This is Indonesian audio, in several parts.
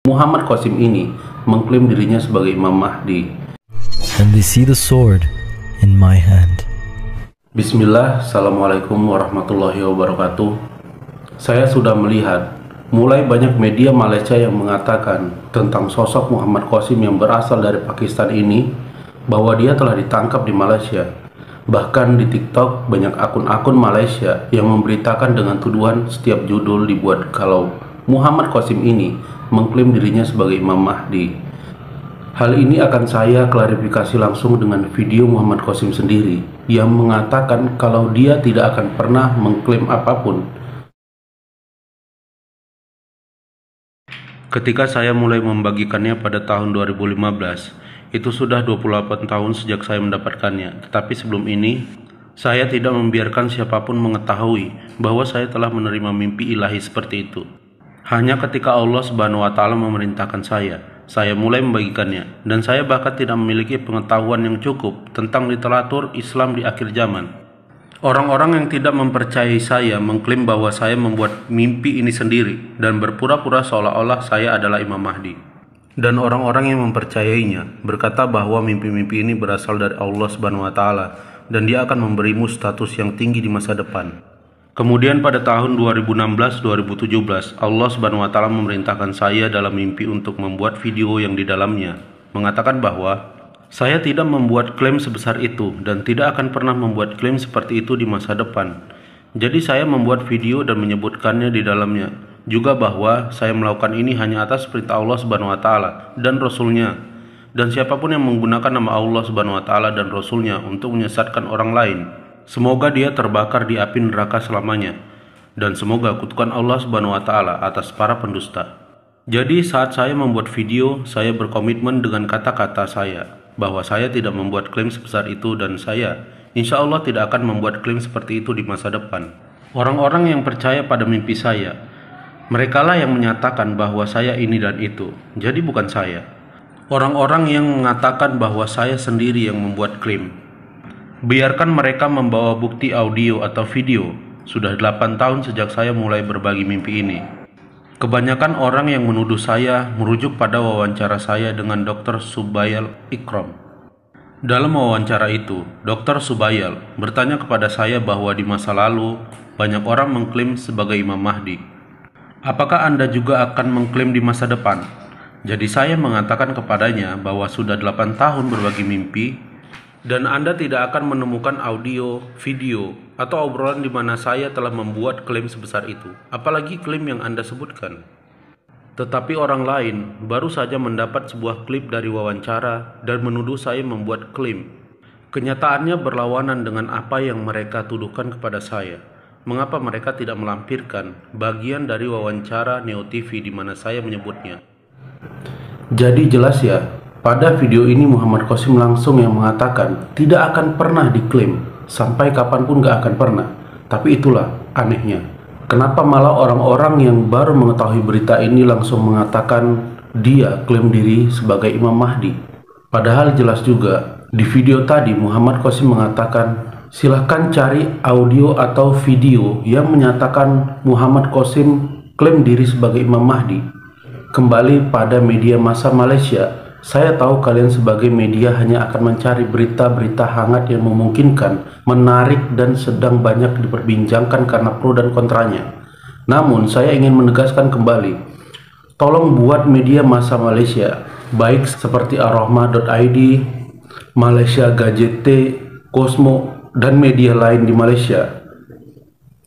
Muhammad Qasim ini mengklaim dirinya sebagai Imam Mahdi. And they see the sword in my hand. Bismillah, Assalamualaikum warahmatullahi wabarakatuh. Saya sudah melihat mulai banyak media Malaysia yang mengatakan tentang sosok Muhammad Qasim yang berasal dari Pakistan ini, bahwa dia telah ditangkap di Malaysia. Bahkan di TikTok banyak akun-akun Malaysia yang memberitakan dengan tuduhan setiap judul dibuat kalau Muhammad Qasim ini mengklaim dirinya sebagai Imam Mahdi. Hal ini akan saya klarifikasi langsung dengan video Muhammad Qasim sendiri yang mengatakan kalau dia tidak akan pernah mengklaim apapun. Ketika saya mulai membagikannya pada tahun 2015, itu sudah 28 tahun sejak saya mendapatkannya. Tetapi sebelum ini, saya tidak membiarkan siapapun mengetahui bahwa saya telah menerima mimpi ilahi seperti itu. Hanya ketika Allah Subhanahu wa Ta'ala memerintahkan saya mulai membagikannya, dan saya bahkan tidak memiliki pengetahuan yang cukup tentang literatur Islam di akhir zaman. Orang-orang yang tidak mempercayai saya mengklaim bahwa saya membuat mimpi ini sendiri dan berpura-pura seolah-olah saya adalah Imam Mahdi. Dan orang-orang yang mempercayainya berkata bahwa mimpi-mimpi ini berasal dari Allah Subhanahu wa Ta'ala dan dia akan memberimu status yang tinggi di masa depan. Kemudian pada tahun 2016-2017, Allah Subhanahu wa Ta'ala memerintahkan saya dalam mimpi untuk membuat video yang di dalamnya mengatakan bahwa saya tidak membuat klaim sebesar itu dan tidak akan pernah membuat klaim seperti itu di masa depan. Jadi saya membuat video dan menyebutkannya di dalamnya juga bahwa saya melakukan ini hanya atas perintah Allah Subhanahu wa Ta'ala dan Rasul-Nya. Dan siapapun yang menggunakan nama Allah Subhanahu wa Ta'ala dan Rasul-Nya untuk menyesatkan orang lain, semoga dia terbakar di api neraka selamanya. Dan semoga kutukan Allah Subhanahu wa Ta'ala atas para pendusta. Jadi saat saya membuat video, saya berkomitmen dengan kata-kata saya bahwa saya tidak membuat klaim sebesar itu dan saya insya Allah tidak akan membuat klaim seperti itu di masa depan. Orang-orang yang percaya pada mimpi saya, merekalah yang menyatakan bahwa saya ini dan itu, jadi bukan saya. Orang-orang yang mengatakan bahwa saya sendiri yang membuat klaim, biarkan mereka membawa bukti audio atau video. Sudah 8 tahun sejak saya mulai berbagi mimpi ini. Kebanyakan orang yang menuduh saya merujuk pada wawancara saya dengan Dr. Subayal Ikram. Dalam wawancara itu, Dr. Subayal bertanya kepada saya bahwa di masa lalu banyak orang mengklaim sebagai Imam Mahdi. Apakah Anda juga akan mengklaim di masa depan? Jadi saya mengatakan kepadanya bahwa sudah 8 tahun berbagi mimpi dan Anda tidak akan menemukan audio, video, atau obrolan di mana saya telah membuat klaim sebesar itu, apalagi klaim yang Anda sebutkan. Tetapi orang lain baru saja mendapat sebuah klip dari wawancara dan menuduh saya membuat klaim. Kenyataannya berlawanan dengan apa yang mereka tuduhkan kepada saya. Mengapa mereka tidak melampirkan bagian dari wawancara Neo TV di mana saya menyebutnya? Jadi jelas ya, pada video ini Muhammad Qasim langsung yang mengatakan tidak akan pernah diklaim, sampai kapanpun gak akan pernah. Tapi itulah anehnya, kenapa malah orang-orang yang baru mengetahui berita ini langsung mengatakan dia klaim diri sebagai Imam Mahdi. Padahal jelas juga di video tadi Muhammad Qasim mengatakan silahkan cari audio atau video yang menyatakan Muhammad Qasim klaim diri sebagai Imam Mahdi. Kembali pada media massa Malaysia, saya tahu kalian sebagai media hanya akan mencari berita-berita hangat yang memungkinkan, menarik dan sedang banyak diperbincangkan karena pro dan kontranya. Namun saya ingin menegaskan kembali, tolong buat media massa Malaysia, baik seperti arrahmah.id, Malaysia Gadget, Cosmo, dan media lain di Malaysia.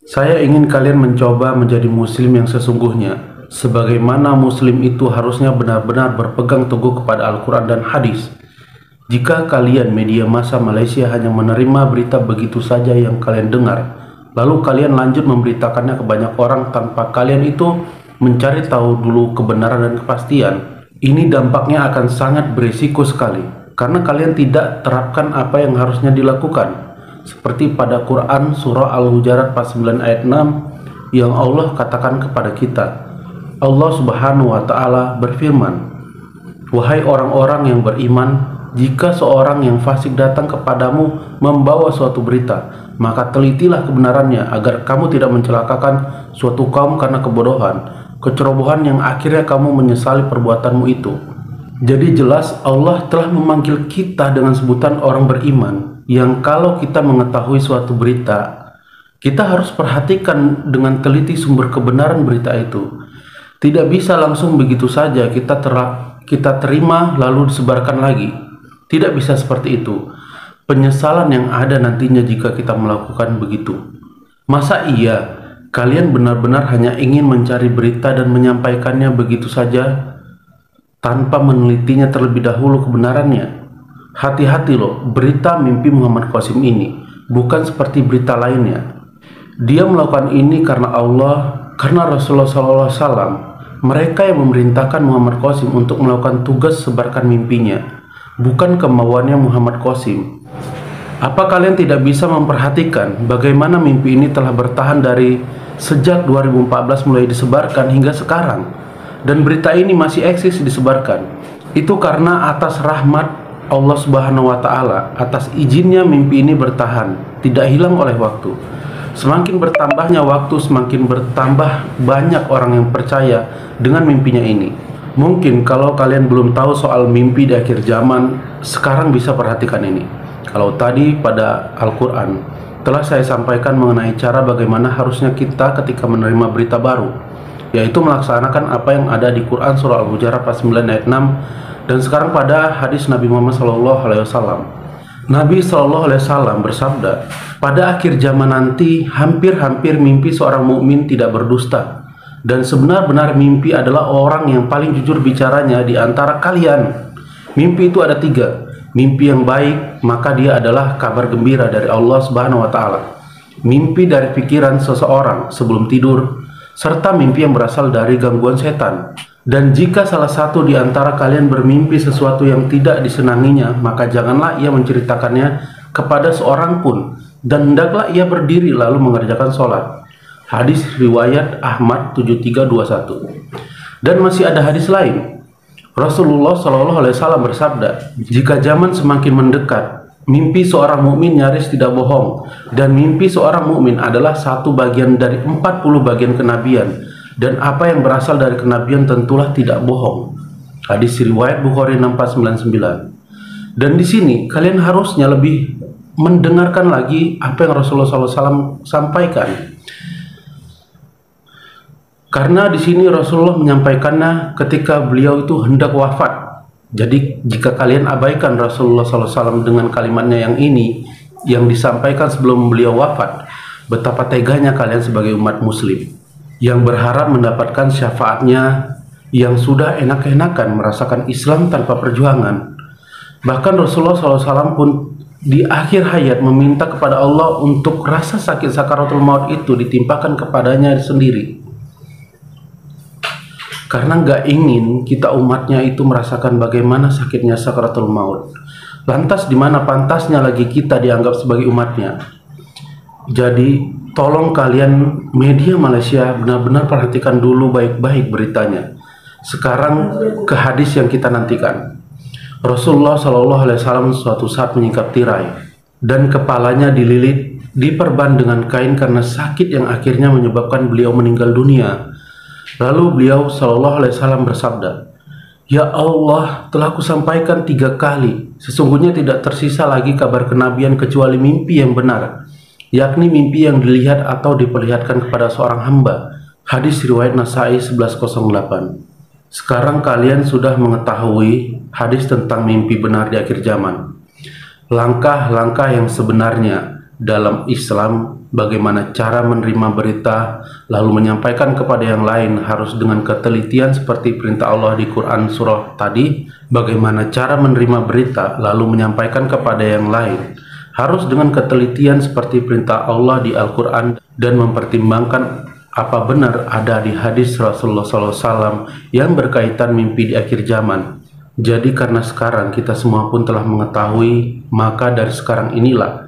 Saya ingin kalian mencoba menjadi muslim yang sesungguhnya, sebagaimana muslim itu harusnya benar-benar berpegang teguh kepada Al-Quran dan hadis. Jika kalian media massa Malaysia hanya menerima berita begitu saja yang kalian dengar, lalu kalian lanjut memberitakannya ke banyak orang tanpa kalian itu mencari tahu dulu kebenaran dan kepastian, ini dampaknya akan sangat berisiko sekali, karena kalian tidak terapkan apa yang harusnya dilakukan. Seperti pada Quran surah Al-Hujarat pasal 9 ayat 6 yang Allah katakan kepada kita, Allah Subhanahu wa Ta'ala berfirman, "Wahai orang-orang yang beriman, jika seorang yang fasik datang kepadamu membawa suatu berita, maka telitilah kebenarannya agar kamu tidak mencelakakan suatu kaum karena kebodohan. kecerobohan yang akhirnya kamu menyesali perbuatanmu itu. Jadi jelas Allah telah memanggil kita dengan sebutan orang beriman, yang kalau kita mengetahui suatu berita, kita harus perhatikan dengan teliti sumber kebenaran berita itu. Tidak bisa langsung begitu saja kita terima lalu disebarkan lagi. Tidak bisa seperti itu. Penyesalan yang ada nantinya jika kita melakukan begitu. Masa iya kalian benar-benar hanya ingin mencari berita dan menyampaikannya begitu saja tanpa menelitinya terlebih dahulu kebenarannya? Hati-hati loh, berita mimpi Muhammad Qasim ini bukan seperti berita lainnya. Dia melakukan ini karena Allah, karena Rasulullah SAW. Mereka yang memerintahkan Muhammad Qasim untuk melakukan tugas sebarkan mimpinya, bukan kemauannya Muhammad Qasim. Apa kalian tidak bisa memperhatikan bagaimana mimpi ini telah bertahan dari sejak 2014 mulai disebarkan hingga sekarang, dan berita ini masih eksis disebarkan? Itu karena atas rahmat Allah Subhanahu wa Ta'ala, atas izinnya mimpi ini bertahan, tidak hilang oleh waktu. Semakin bertambahnya waktu, semakin bertambah banyak orang yang percaya dengan mimpinya ini. Mungkin kalau kalian belum tahu soal mimpi di akhir zaman, sekarang bisa perhatikan ini. Kalau tadi pada Al-Quran telah saya sampaikan mengenai cara bagaimana harusnya kita ketika menerima berita baru, yaitu melaksanakan apa yang ada di Quran surah Al-Hujurat pasal 9 ayat 6, dan sekarang pada hadis Nabi Muhammad SAW. Nabi SAW bersabda, pada akhir zaman nanti hampir-hampir mimpi seorang mukmin tidak berdusta, dan sebenar-benar mimpi adalah orang yang paling jujur bicaranya di antara kalian. Mimpi itu ada 3. Mimpi yang baik, maka dia adalah kabar gembira dari Allah Subhanahu wa Ta'ala. Mimpi dari pikiran seseorang sebelum tidur, serta mimpi yang berasal dari gangguan setan. Dan jika salah satu di antara kalian bermimpi sesuatu yang tidak disenanginya, maka janganlah ia menceritakannya kepada seorang pun, dan hendaklah ia berdiri lalu mengerjakan sholat. Hadis riwayat Ahmad 7321. Dan masih ada hadis lain. Rasulullah SAW bersabda, jika zaman semakin mendekat, mimpi seorang mukmin nyaris tidak bohong, dan mimpi seorang mukmin adalah satu bagian dari 40 bagian kenabian, dan apa yang berasal dari kenabian tentulah tidak bohong. Hadis riwayat Bukhari 6499. Dan di sini kalian harusnya lebih mendengarkan lagi apa yang Rasulullah SAW sampaikan, karena di sini Rasulullah menyampaikannya ketika beliau itu hendak wafat. Jadi jika kalian abaikan Rasulullah SAW dengan kalimatnya yang ini, yang disampaikan sebelum beliau wafat, betapa teganya kalian sebagai umat muslim yang berharap mendapatkan syafaatnya, yang sudah enak-enakan merasakan Islam tanpa perjuangan. Bahkan Rasulullah SAW pun di akhir hayat meminta kepada Allah untuk rasa sakit sakaratul maut itu ditimpakan kepadanya sendiri, karena nggak ingin kita umatnya itu merasakan bagaimana sakitnya sakaratul maut. Lantas di mana pantasnya lagi kita dianggap sebagai umatnya? Jadi tolong kalian media Malaysia benar-benar perhatikan dulu baik-baik beritanya. Sekarang ke hadis yang kita nantikan. Rasulullah SAW suatu saat menyingkap tirai, dan kepalanya dililit, diperban dengan kain karena sakit yang akhirnya menyebabkan beliau meninggal dunia. Lalu beliau SAW bersabda, ya Allah, telah kusampaikan 3 kali, sesungguhnya tidak tersisa lagi kabar kenabian kecuali mimpi yang benar, yakni mimpi yang dilihat atau diperlihatkan kepada seorang hamba. Hadis riwayat Nasai 1108. Sekarang kalian sudah mengetahui hadis tentang mimpi benar di akhir zaman. Langkah-langkah yang sebenarnya dalam Islam, bagaimana cara menerima berita lalu menyampaikan kepada yang lain harus dengan ketelitian seperti perintah Allah di Quran surah tadi. Bagaimana cara menerima berita lalu menyampaikan kepada yang lain harus dengan ketelitian seperti perintah Allah di Al-Quran, dan mempertimbangkan apa benar ada di hadis Rasulullah SAW yang berkaitan mimpi di akhir zaman. Jadi karena sekarang kita semua pun telah mengetahui, maka dari sekarang inilah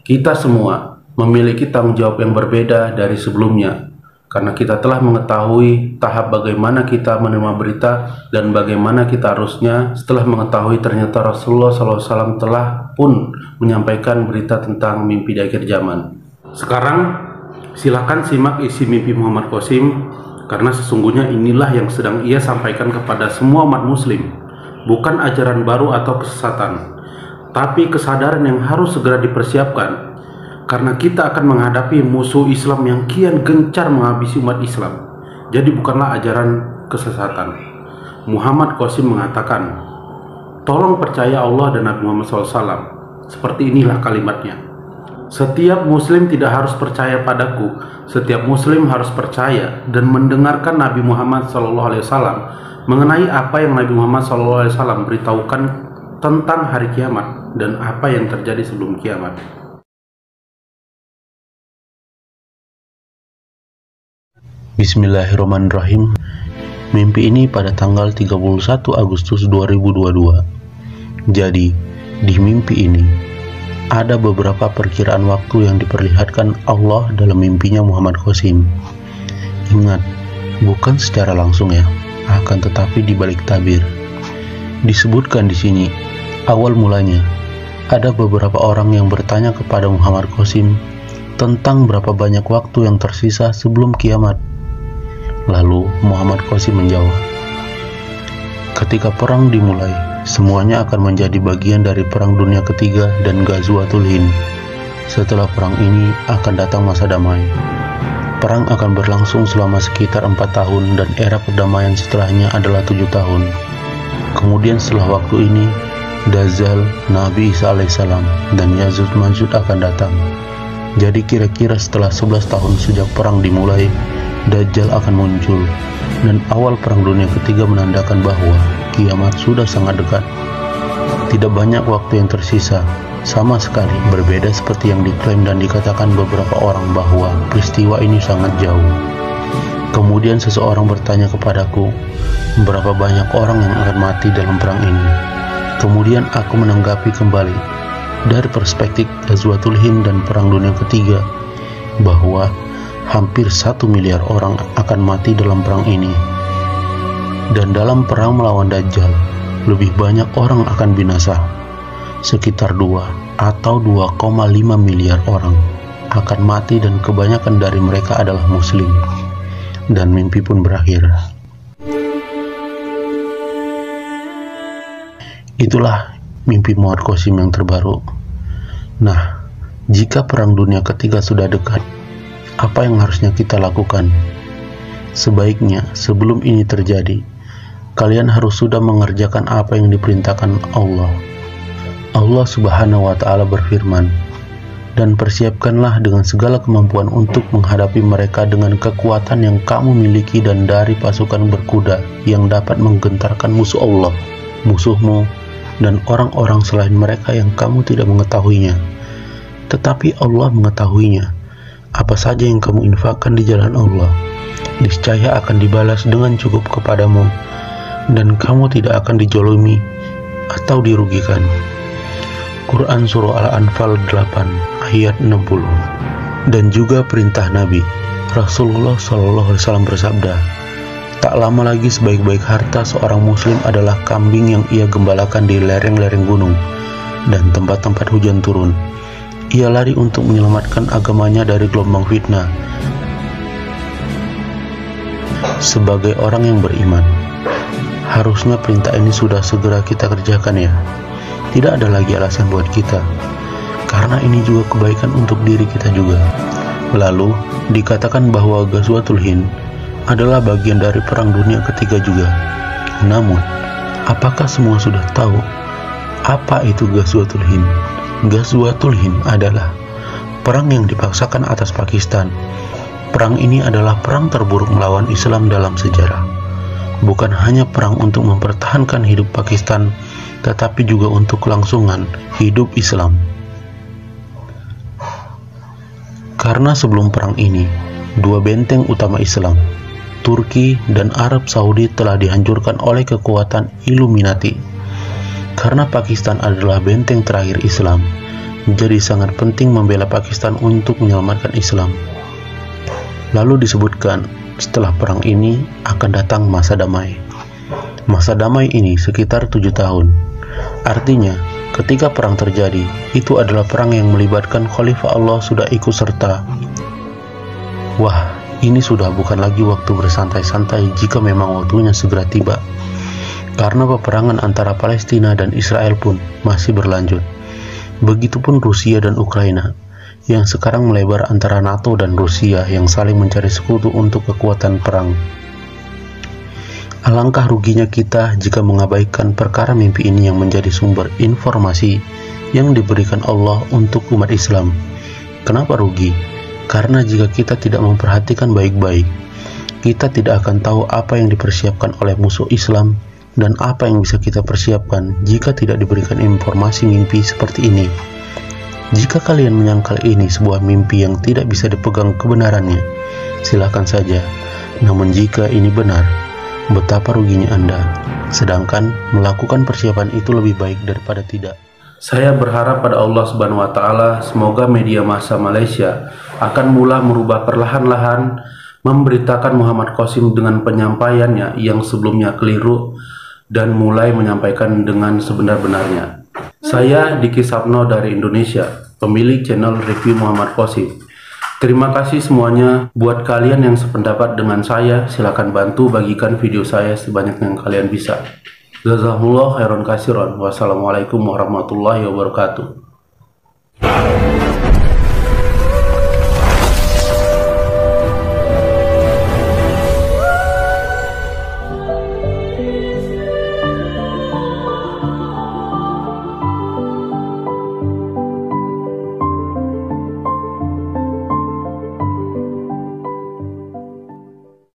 kita semua memiliki tanggung jawab yang berbeda dari sebelumnya, karena kita telah mengetahui tahap bagaimana kita menerima berita dan bagaimana kita harusnya setelah mengetahui ternyata Rasulullah SAW telah pun menyampaikan berita tentang mimpi di akhir zaman. Sekarang silakan simak isi mimpi Muhammad Qasim, Karena sesungguhnya inilah yang sedang ia sampaikan kepada semua umat muslim, bukan ajaran baru atau kesesatan, tapi kesadaran yang harus segera dipersiapkan, karena kita akan menghadapi musuh Islam yang kian gencar menghabisi umat Islam. Jadi bukanlah ajaran kesesatan. Muhammad Qasim mengatakan, tolong percaya Allah dan Nabi Muhammad SAW. Seperti inilah kalimatnya. Setiap muslim tidak harus percaya padaku. Setiap muslim harus percaya dan mendengarkan Nabi Muhammad SAW mengenai apa yang Nabi Muhammad SAW beritahukan tentang hari kiamat dan apa yang terjadi sebelum kiamat. Bismillahirrahmanirrahim. Mimpi ini pada tanggal 31 Agustus 2022. Jadi, di mimpi ini ada beberapa perkiraan waktu yang diperlihatkan Allah dalam mimpinya Muhammad Qasim. Ingat, bukan secara langsung ya, akan tetapi di balik tabir. Disebutkan di sini, awal mulanya ada beberapa orang yang bertanya kepada Muhammad Qasim tentang berapa banyak waktu yang tersisa sebelum kiamat. Lalu Muhammad Qasim menjawab, ketika perang dimulai, semuanya akan menjadi bagian dari perang dunia ketiga dan Ghazwatul Hind. Setelah perang ini akan datang masa damai. Perang akan berlangsung selama sekitar 4 tahun dan era perdamaian setelahnya adalah 7 tahun. Kemudian setelah waktu ini, Dajjal, Nabi Isa alaihissalam, dan Ya'juj Ma'juj akan datang. Jadi kira-kira setelah 11 tahun sejak perang dimulai, Dajjal akan muncul, dan awal perang dunia ketiga menandakan bahwa kiamat sudah sangat dekat. Tidak banyak waktu yang tersisa, sama sekali berbeda seperti yang diklaim dan dikatakan beberapa orang bahwa peristiwa ini sangat jauh. Kemudian seseorang bertanya kepadaku, berapa banyak orang yang akan mati dalam perang ini? Kemudian aku menanggapi kembali dari perspektif Ghazwatul Hind dan perang dunia ketiga bahwa hampir 1 miliar orang akan mati dalam perang ini. Dan dalam perang melawan Dajjal, lebih banyak orang akan binasa. Sekitar 2 atau 2,5 miliar orang akan mati dan kebanyakan dari mereka adalah muslim. Dan mimpi pun berakhir. Itulah mimpi Muhammad Qasim yang terbaru. Nah, jika perang dunia ketiga sudah dekat, apa yang harusnya kita lakukan? Sebaiknya sebelum ini terjadi, kalian harus sudah mengerjakan apa yang diperintahkan Allah. Allah Subhanahu wa Ta'ala berfirman, dan persiapkanlah dengan segala kemampuan untuk menghadapi mereka dengan kekuatan yang kamu miliki dan dari pasukan berkuda yang dapat menggentarkan musuh Allah, musuhmu, dan orang-orang selain mereka yang kamu tidak mengetahuinya. Tetapi Allah mengetahuinya. Apa saja yang kamu infakkan di jalan Allah, niscaya akan dibalas dengan cukup kepadamu, dan kamu tidak akan dijolimi atau dirugikan. Quran Surah Al-Anfal 8 ayat 60. Dan juga perintah Nabi Rasulullah SAW bersabda, tak lama lagi sebaik-baik harta seorang muslim adalah kambing yang ia gembalakan di lereng-lereng gunung dan tempat-tempat hujan turun. Ia lari untuk menyelamatkan agamanya dari gelombang fitnah. Sebagai orang yang beriman, harusnya perintah ini sudah segera kita kerjakan ya. Tidak ada lagi alasan buat kita, karena ini juga kebaikan untuk diri kita juga. Lalu, dikatakan bahwa Ghazwatul Hind adalah bagian dari perang dunia ketiga juga. Namun, apakah semua sudah tahu apa itu Ghazwatul Hind? Ghazwatul Hind adalah perang yang dipaksakan atas Pakistan. Perang ini adalah perang terburuk melawan Islam dalam sejarah. Bukan hanya perang untuk mempertahankan hidup Pakistan, tetapi juga untuk kelangsungan hidup Islam. Karena sebelum perang ini, 2 benteng utama Islam, Turki dan Arab Saudi, telah dihancurkan oleh kekuatan Illuminati. Karena Pakistan adalah benteng terakhir Islam, jadi sangat penting membela Pakistan untuk menyelamatkan Islam. Lalu disebutkan, setelah perang ini akan datang masa damai. Masa damai ini sekitar 7 tahun. Artinya, ketika perang terjadi, itu adalah perang yang melibatkan Khalifah Allah sudah ikut serta. Wah, ini sudah bukan lagi waktu bersantai-santai jika memang waktunya segera tiba. Karena peperangan antara Palestina dan Israel pun masih berlanjut. Begitupun Rusia dan Ukraina, yang sekarang melebar antara NATO dan Rusia yang saling mencari sekutu untuk kekuatan perang. Alangkah ruginya kita jika mengabaikan perkara mimpi ini yang menjadi sumber informasi yang diberikan Allah untuk umat Islam. Kenapa rugi? Karena jika kita tidak memperhatikan baik-baik, kita tidak akan tahu apa yang dipersiapkan oleh musuh Islam dan apa yang bisa kita persiapkan jika tidak diberikan informasi mimpi seperti ini. Jika kalian menyangkal ini sebuah mimpi yang tidak bisa dipegang kebenarannya, silakan saja. Namun jika ini benar, betapa ruginya Anda. Sedangkan melakukan persiapan itu lebih baik daripada tidak. Saya berharap pada Allah Subhanahu wa Ta'ala, semoga media massa Malaysia akan mulai merubah perlahan-lahan memberitakan Muhammad Qasim dengan penyampaiannya yang sebelumnya keliru dan mulai menyampaikan dengan sebenar-benarnya. Saya Diki Sapno dari Indonesia, pemilik channel review Muhammad Qasim. Terima kasih semuanya. Buat kalian yang sependapat dengan saya, silakan bantu bagikan video saya sebanyak yang kalian bisa. Jazakumullah khairan katsiran. Wassalamualaikum warahmatullahi wabarakatuh.